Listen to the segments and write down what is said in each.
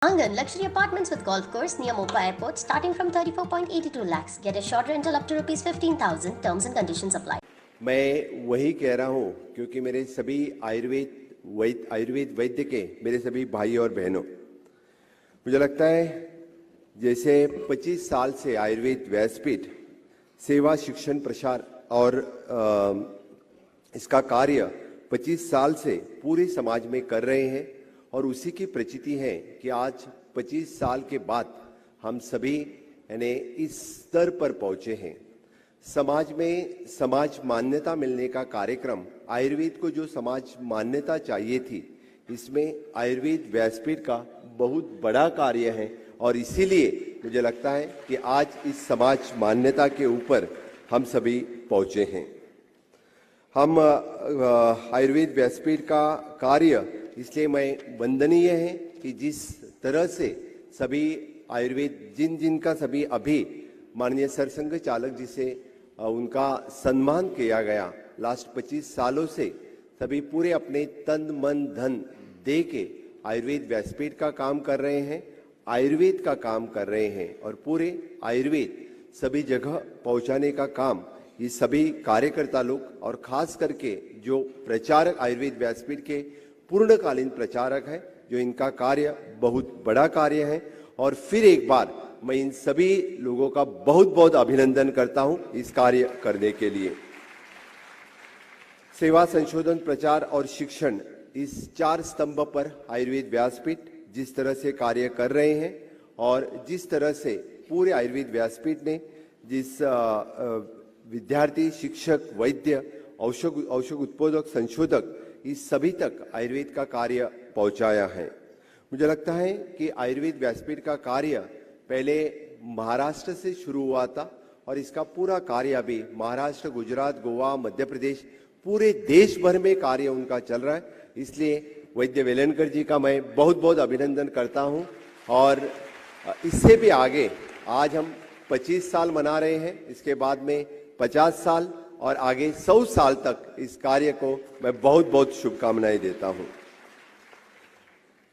Angan Luxury Apartments with golf course near Mopa Airport starting from 34.82 lakhs. Get a short rental up to rupees 15,000. Terms and conditions apply. मैं वही कह रहा हूं क्योंकि मेरे सभी आयुर्वेद वैद्य के मेरे सभी भाई और बहनों, मुझे लगता है जैसे 25 साल से आयुर्वेद व्यासपीठ सेवा शिक्षण प्रसार और इसका कार्य 25 साल से पूरे समाज में कर रहे हैं और उसी की प्रचिति है कि आज 25 साल के बाद हम सभी यानी इस स्तर पर पहुंचे हैं। समाज में समाज मान्यता मिलने का कार्यक्रम, आयुर्वेद को जो समाज मान्यता चाहिए थी, इसमें आयुर्वेद व्यासपीठ का बहुत बड़ा कार्य है और इसीलिए मुझे लगता है कि आज इस समाज मान्यता के ऊपर हम सभी पहुंचे हैं। हम आयुर्वेद व्यासपीठ का कार्य इसलिए मैं वंदनीय है कि जिस तरह से सभी आयुर्वेद जिनका सभी अभी माननीय सरसंघ चालक जी से उनका सम्मान किया गया, लास्ट 25 सालों से सभी पूरे अपने तन मन धन दे के आयुर्वेद व्यासपीठ का काम कर रहे हैं, आयुर्वेद का काम कर रहे हैं और पूरे आयुर्वेद सभी जगह पहुंचाने का काम ये सभी कार्यकर्ता लोग और खास करके जो प्रचारक आयुर्वेद व्यासपीठ के पूर्णकालीन प्रचारक है, जो इनका कार्य बहुत बड़ा कार्य है। और फिर एक बार मैं इन सभी लोगों का बहुत बहुत अभिनंदन करता हूं इस कार्य करने के लिए। सेवा, संशोधन, प्रचार और शिक्षण, इस 4 स्तंभ पर आयुर्वेद व्यासपीठ जिस तरह से कार्य कर रहे हैं और जिस तरह से पूरे आयुर्वेद व्यासपीठ ने जिस विद्यार्थी, शिक्षक, वैद्य, औषध उत्पादक, संशोधक, इस सभी तक आयुर्वेद का कार्य पहुंचाया है। मुझे लगता है कि आयुर्वेद व्यासपीठ का कार्य पहले महाराष्ट्र से शुरू हुआ था और इसका पूरा कार्य अभी महाराष्ट्र, गुजरात, गोवा, मध्य प्रदेश, पूरे देश भर में कार्य उनका चल रहा है। इसलिए वैद्य वेलनकर जी का मैं बहुत बहुत अभिनंदन करता हूं और इससे भी आगे आज हम 25 साल मना रहे हैं, इसके बाद में 50 साल और आगे 100 साल तक इस कार्य को मैं बहुत बहुत शुभकामनाएं देता हूं।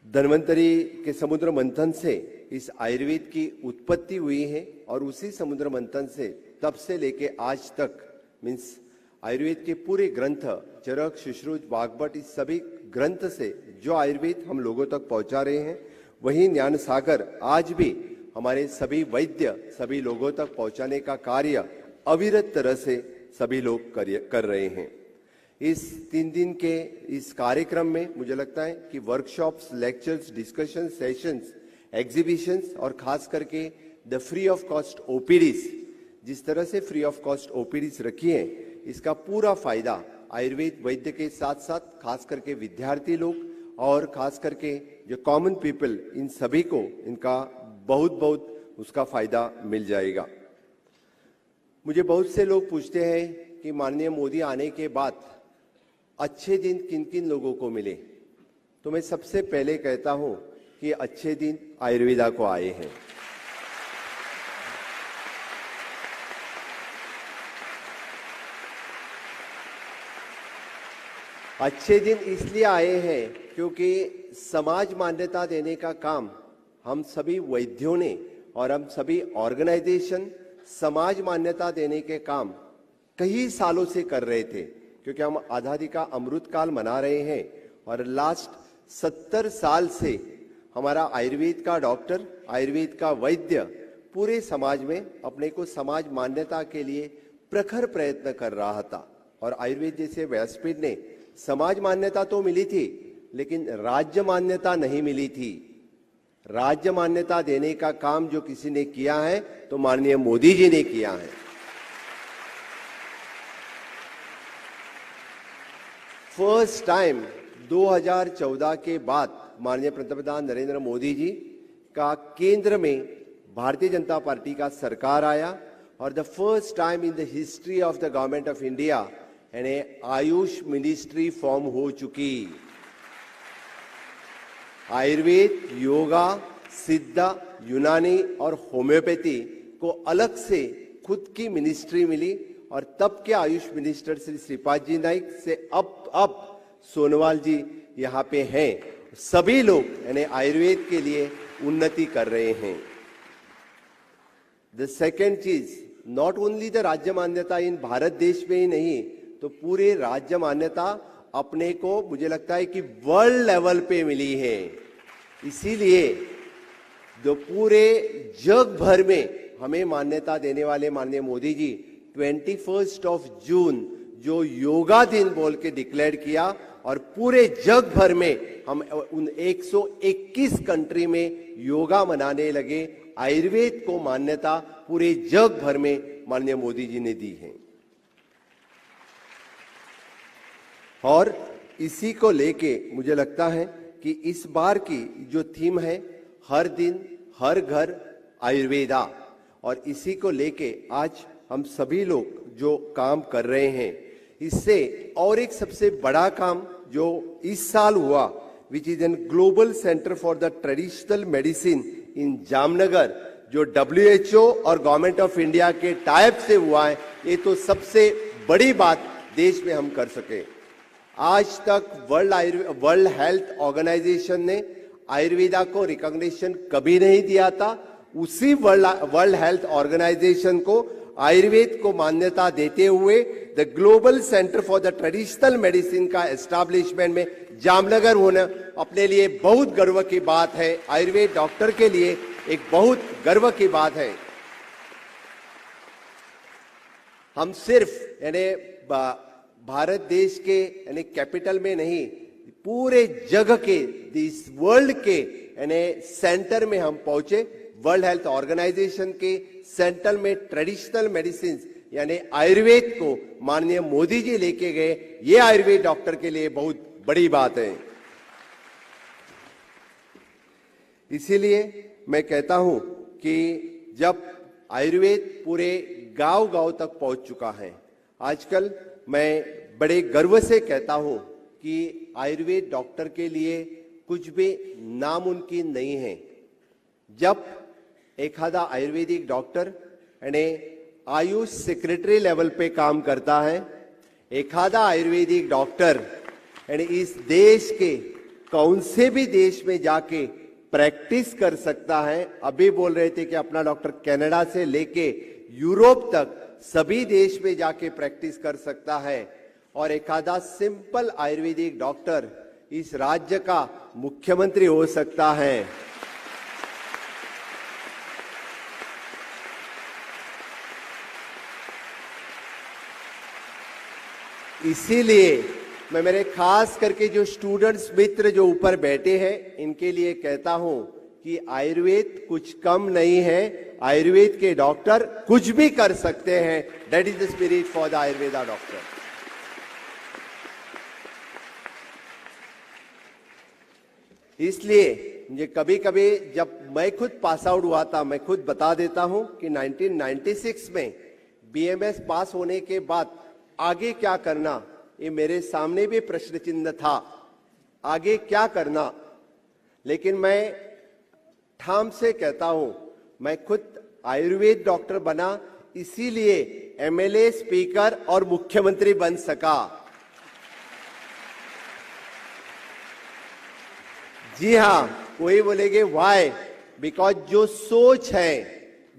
धन्वंतरी के समुद्र मंथन से इस आयुर्वेद की उत्पत्ति हुई है और उसी समुद्र मंथन से तब से लेके आज तक मीन्स आयुर्वेद के पूरे ग्रंथ, चरक, सुश्रुत, वाग्भट, इस सभी ग्रंथ से जो आयुर्वेद हम लोगों तक पहुंचा रहे हैं, वही ज्ञान सागर आज भी हमारे सभी वैद्य सभी लोगों तक पहुंचाने का कार्य अविरत तरह से सभी लोग कर रहे हैं। इस 3 दिन के इस कार्यक्रम में मुझे लगता है कि workshops, lectures, discussion sessions, exhibitions और खास करके the free of cost OPTs, जिस तरह से फ्री ऑफ कॉस्ट ओपीडीज रखी है, इसका पूरा फायदा आयुर्वेद वैद्य के साथ साथ खास करके विद्यार्थी लोग और खास करके जो कॉमन पीपल, इन सभी को इनका बहुत बहुत उसका फायदा मिल जाएगा। मुझे बहुत से लोग पूछते हैं कि माननीय मोदी आने के बाद अच्छे दिन किन किन लोगों को मिले, तो मैं सबसे पहले कहता हूं कि अच्छे दिन आयुर्वेदा को आए हैं। अच्छे दिन इसलिए आए हैं क्योंकि समाज मान्यता देने का काम हम सभी वैद्यों ने और हम सभी ऑर्गेनाइजेशन समाज मान्यता देने के काम कई सालों से कर रहे थे, क्योंकि हम आज़ादी का अमृत काल मना रहे हैं और लास्ट 70 साल से हमारा आयुर्वेद का डॉक्टर, आयुर्वेद का वैद्य पूरे समाज में अपने को समाज मान्यता के लिए प्रखर प्रयत्न कर रहा था। और आयुर्वेद जैसे व्यासपीठ ने समाज मान्यता तो मिली थी, लेकिन राज्य मान्यता नहीं मिली थी। राज्य मान्यता देने का काम जो किसी ने किया है तो माननीय मोदी जी ने किया है। फर्स्ट टाइम 2014 के बाद माननीय पंतप्रधान नरेंद्र मोदी जी का केंद्र में भारतीय जनता पार्टी का सरकार आया और the first time in the history of the government of India यानी आयुष मिनिस्ट्री फॉर्म हो चुकी। आयुर्वेद, योगा, सिद्धा, यूनानी और होम्योपैथी को अलग से खुद की मिनिस्ट्री मिली और तब के आयुष मिनिस्टर श्री श्रीपाद जी नाइक से अब सोनोवाल जी यहाँ पे हैं। सभी लोग यानी आयुर्वेद के लिए उन्नति कर रहे हैं। द सेकेंड चीज, नॉट ओनली द राज्य मान्यता इन भारत देश में ही नहीं, तो पूरे राज्य मान्यता अपने को मुझे लगता है कि वर्ल्ड लेवल पे मिली है। इसीलिए जो पूरे जग भर में हमें मान्यता देने वाले माननीय मोदी जी 21 जून जो योगा दिन बोल के डिक्लेयर किया, और पूरे जग भर में हम उन 121 कंट्री में योगा मनाने लगे। आयुर्वेद को मान्यता पूरे जग भर में माननीय मोदी जी ने दी है। और इसी को लेके मुझे लगता है कि इस बार की जो थीम है, हर दिन हर घर आयुर्वेदा, और इसी को लेके आज हम सभी लोग जो काम कर रहे हैं, इससे और एक सबसे बड़ा काम जो इस साल हुआ, विच is N global centre for the traditional medicine in Jamnagar, जो WHO और गवर्नमेंट ऑफ इंडिया के टाइप से हुआ है, ये तो सबसे बड़ी बात देश में हम कर सके। आज तक वर्ल्ड हेल्थ ऑर्गेनाइजेशन ने आयुर्वेदा को रिकॉग्निशन कभी नहीं दिया था। उसी वर्ल्ड हेल्थ ऑर्गेनाइजेशन को आयुर्वेद को मान्यता देते हुए the global centre for the traditional medicine का एस्टैब्लिशमेंट में जामनगर होना अपने लिए बहुत गर्व की बात है। आयुर्वेद डॉक्टर के लिए एक बहुत गर्व की बात है। हम सिर्फ यानी भारत देश के यानी कैपिटल में नहीं, पूरे जगह के दिस वर्ल्ड के यानी सेंटर में हम पहुंचे। वर्ल्ड हेल्थ ऑर्गेनाइजेशन के सेंटर में ट्रेडिशनल मेडिसिन यानी आयुर्वेद को माननीय मोदी जी लेके गए, ये आयुर्वेद डॉक्टर के लिए बहुत बड़ी बात है। इसीलिए मैं कहता हूं कि जब आयुर्वेद पूरे गांव-गांव तक पहुंच चुका है, आजकल मैं बड़े गर्व से कहता हूं कि आयुर्वेद डॉक्टर के लिए कुछ भी नामुमकिन नहीं है। जब एखादा आयुर्वेदिक डॉक्टर यानी आयुष सेक्रेटरी लेवल पे काम करता है, एखादा आयुर्वेदिक डॉक्टर यानी इस देश के कौन से भी देश में जाके प्रैक्टिस कर सकता है। अभी बोल रहे थे कि अपना डॉक्टर कनाडा से लेके यूरोप तक सभी देश में जाके प्रैक्टिस कर सकता है, और एखादा सिंपल आयुर्वेदिक डॉक्टर इस राज्य का मुख्यमंत्री हो सकता है। इसीलिए मैं मेरे खास करके जो स्टूडेंट्स मित्र जो ऊपर बैठे हैं, इनके लिए कहता हूं कि आयुर्वेद कुछ कम नहीं है। आयुर्वेद के डॉक्टर कुछ भी कर सकते हैं। That is the spirit for the Ayurveda doctor. इसलिए मुझे कभी कभी जब मैं खुद पास आउट हुआ था, मैं खुद बता देता हूं कि 1996 में BMS पास होने के बाद आगे क्या करना, ये मेरे सामने भी प्रश्न चिन्ह था, आगे क्या करना। लेकिन मैं ठाम से कहता हूं, मैं खुद आयुर्वेद डॉक्टर बना इसीलिए MLA, स्पीकर और मुख्यमंत्री बन सका। जी हां, कोई बोलेगे व्हाई, बिकॉज जो सोच है,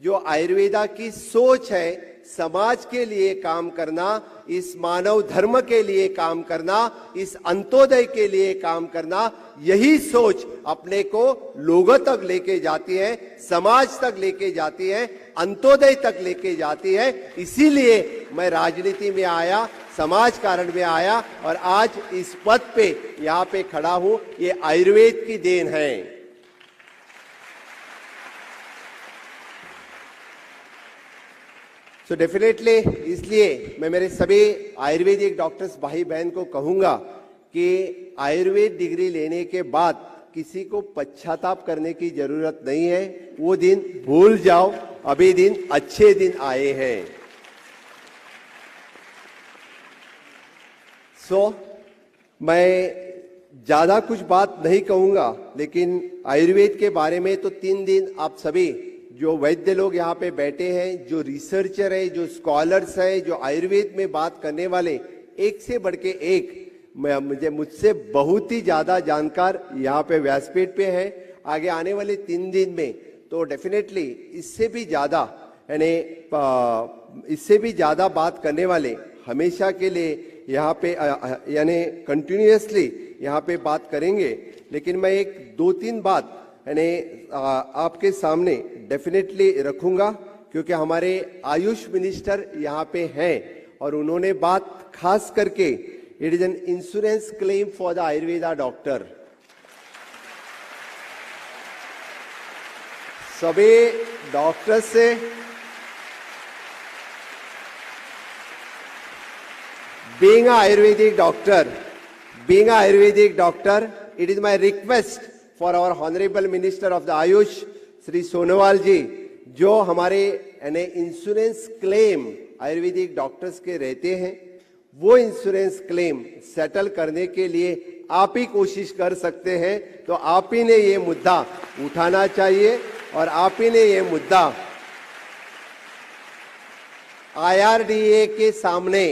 जो आयुर्वेदा की सोच है, समाज के लिए काम करना, इस मानव धर्म के लिए काम करना, इस अंत्योदय के लिए काम करना, यही सोच अपने को लोगों तक लेके जाती है, समाज तक लेके जाती है, अंत्योदय तक लेके जाती है। इसीलिए मैं राजनीति में आया, समाज कारण में आया, और आज इस पद पे यहाँ पे खड़ा हूं। ये आयुर्वेद की देन है। डेफिनेटली इसलिए मैं मेरे सभी आयुर्वेदिक डॉक्टर्स भाई बहन को कहूंगा कि आयुर्वेद डिग्री लेने के बाद किसी को पश्चाताप करने की जरूरत नहीं है। वो दिन भूल जाओ, अभी दिन अच्छे दिन आए हैं। मैं ज्यादा कुछ बात नहीं कहूंगा, लेकिन आयुर्वेद के बारे में तो 3 दिन आप सभी जो वैद्य लोग यहाँ पे बैठे हैं, जो रिसर्चर है, जो स्कॉलर्स है, जो आयुर्वेद में बात करने वाले, एक से बढ़ के एक मुझसे बहुत ही ज्यादा जानकार यहाँ पे व्यासपीठ पे है। आगे आने वाले 3 दिन में, तो डेफिनेटली इससे भी ज़्यादा इससे भी ज़्यादा बात करने वाले हमेशा के लिए यहाँ पे यानी कंटिन्यूअसली यहाँ पे बात करेंगे। लेकिन मैं एक 2-3 बात आपके सामने डेफिनेटली रखूंगा, क्योंकि हमारे आयुष मिनिस्टर यहाँ पे हैं और उन्होंने बात खास करके, it is an insurance claim for the Ayurveda doctor. सभी डॉक्टर से being an Ayurvedic doctor, it is my request for our Honorable Minister of the Ayush, Shri Sonowal ji, जो हमारे इंश्योरेंस क्लेम आयुर्वेदिक डॉक्टर्स के रहते हैं, वो इंश्योरेंस क्लेम सेटल करने के लिए आप ही कोशिश कर सकते हैं। तो आप ही ने ये मुद्दा उठाना चाहिए और आप ही ने ये मुद्दा IRDA के सामने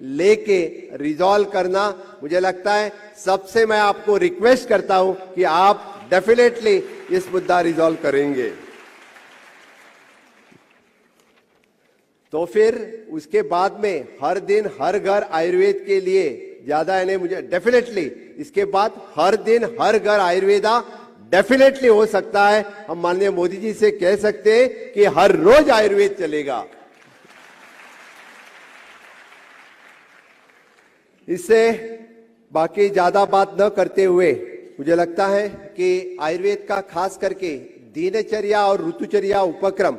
लेके रिजॉल्व करना। मुझे लगता है सबसे मैं आपको रिक्वेस्ट करता हूं कि आप डेफिनेटली इस मुद्दा रिजॉल्व करेंगे। तो फिर उसके बाद में हर दिन हर घर आयुर्वेद के लिए ज्यादा है, मुझे डेफिनेटली इसके बाद हर दिन हर घर आयुर्वेदा डेफिनेटली हो सकता है। हम माननीय मोदी जी से कह सकते हैं कि हर रोज आयुर्वेद चलेगा। इससे बाकी ज्यादा बात न करते हुए मुझे लगता है कि आयुर्वेद का खास करके दिनचर्या और ऋतुचर्या उपक्रम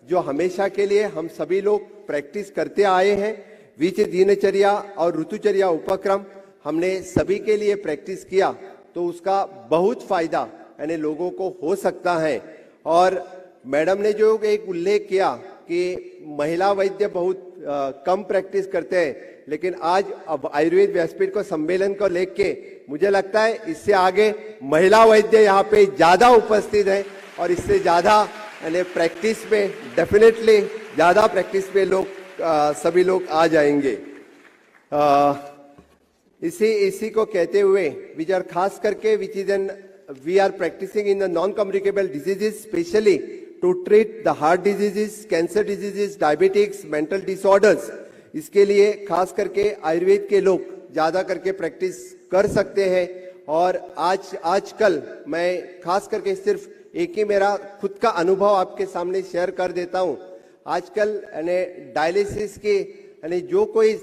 जो हमेशा के लिए हम सभी लोग प्रैक्टिस करते आए हैं, विच दिनचर्या और ऋतुचर्या उपक्रम हमने सभी के लिए प्रैक्टिस किया, तो उसका बहुत फायदा यानी लोगों को हो सकता है। और मैडम ने जो एक उल्लेख किया कि महिला वैद्य बहुत कम प्रैक्टिस करते हैं, लेकिन आज अब आयुर्वेद व्यासपीठ को सम्मेलन को लेके मुझे लगता है इससे आगे महिला वैद्य यहाँ पे ज्यादा उपस्थित है और इससे ज्यादा यानी प्रैक्टिस में डेफिनेटली ज्यादा प्रैक्टिस में लोग सभी लोग आ जाएंगे। इसी को कहते हुए विच आर खास करके which is an we are practising in the non communicable diseases, specially to treat the heart diseases, cancer diseases, diabetics, mental disorders. इसके लिए खास करके आयुर्वेद के लोग ज्यादा करके प्रैक्टिस कर सकते हैं। और आजकल मैं खास करके सिर्फ एक ही मेरा खुद का अनुभव आपके सामने शेयर कर देता हूं। आजकल डायलिसिस के जो कोई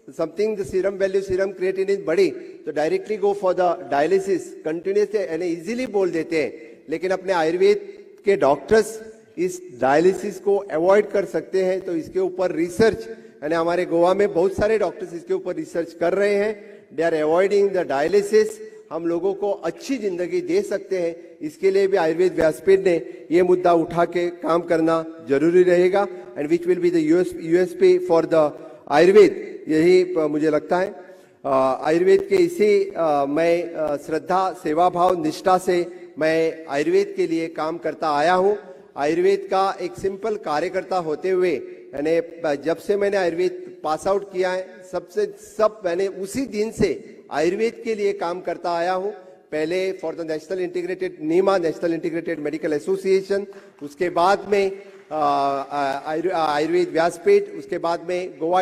something the serum value, serum creatinine बढ़ी तो directly go for the dialysis, continuously easily बोल देते हैं। लेकिन अपने आयुर्वेद के डॉक्टर्स इस डायलिसिस को अवॉइड कर सकते हैं। तो इसके ऊपर रिसर्च हमारे गोवा में बहुत सारे डॉक्टर्स इसके ऊपर रिसर्च कर रहे हैं। They are avoiding the dialysis. हम लोगों को अच्छी जिंदगी दे सकते हैं, इसके लिए भी आयुर्वेद व्यासपीठ ने ये मुद्दा उठा के काम करना जरूरी रहेगा। And which will be the USP for the Ayurveda. यही मुझे लगता है आयुर्वेद के इसी मैं श्रद्धा, सेवा भाव, निष्ठा से मैं आयुर्वेद के लिए काम करता आया हूँ। आयुर्वेद का एक सिंपल कार्यकर्ता होते हुए यानी जब से मैंने आयुर्वेद पास आउट किया है मैंने उसी दिन से आयुर्वेद के लिए काम करता आया हूँ। पहले for the National Integrated NIMA, National Integrated Medical Association, उसके बाद में आयुर्वेद व्यासपीठ, उसके बाद में Goa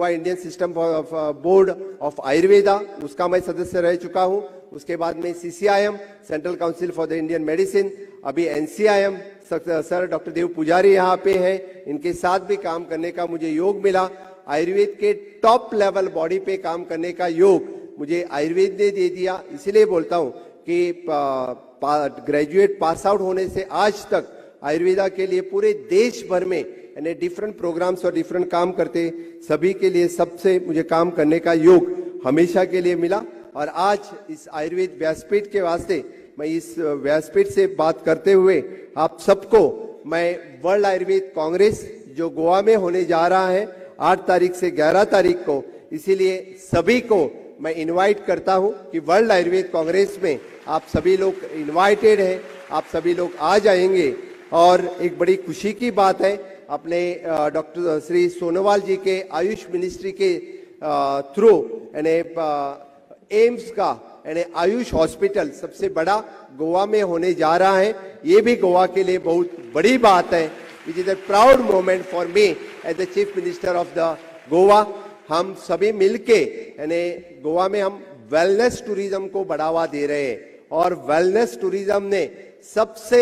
Indian System Board of Ayurveda, उसका मैं सदस्य रह चुका हूँ। उसके बाद में CCIM, central council for the Indian medicine, अभी NCIM, सर डॉक्टर देव पुजारी यहाँ पे हैं, इनके साथ भी काम करने का मुझे योग मिला। आयुर्वेद के टॉप लेवल बॉडी पे काम करने का योग मुझे आयुर्वेद ने दे दिया। इसीलिए बोलता हूँ कि ग्रेजुएट पास आउट होने से आज तक आयुर्वेदा के लिए पूरे देश भर में यानी डिफरेंट प्रोग्राम्स और डिफरेंट काम करते सभी के लिए सबसे मुझे काम करने का योग हमेशा के लिए मिला। और आज इस आयुर्वेद व्यासपीठ के वास्ते मैं इस व्यासपीठ से बात करते हुए आप सबको मैं वर्ल्ड आयुर्वेद कांग्रेस जो गोवा में होने जा रहा है 8 तारीख से 11 तारीख को, इसीलिए सभी को मैं इनवाइट करता हूं कि वर्ल्ड आयुर्वेद कांग्रेस में आप सभी लोग इनवाइटेड हैं, आप सभी लोग आ जाएंगे। और एक बड़ी खुशी की बात है, अपने डॉक्टर श्री सोनोवाल जी के आयुष मिनिस्ट्री के थ्रू यानी एम्स का यानी आयुष हॉस्पिटल सबसे बड़ा गोवा में होने जा रहा है। ये भी गोवा के लिए बहुत बड़ी बात है, which is a proud moment for me as the chief minister of the Goa. हम सभी मिलके यानी गोवा में हम वेलनेस टूरिज्म को बढ़ावा दे रहे हैं और वेलनेस टूरिज्म ने सबसे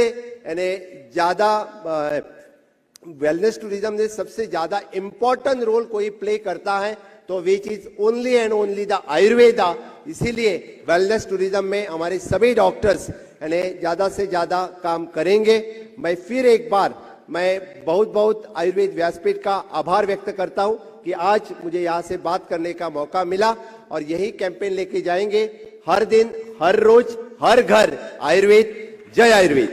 ज्यादा इंपॉर्टेंट रोल कोई प्ले करता है तो which is only and only the Ayurveda. इसीलिए वेलनेस टूरिज्म में हमारे सभी डॉक्टर्स यानी ज्यादा से ज्यादा काम करेंगे। मैं फिर एक बार बहुत बहुत आयुर्वेद व्यासपीठ का आभार व्यक्त करता हूं कि आज मुझे यहां से बात करने का मौका मिला और यही कैंपेन लेके जाएंगे, हर दिन, हर रोज, हर घर आयुर्वेद। जय आयुर्वेद।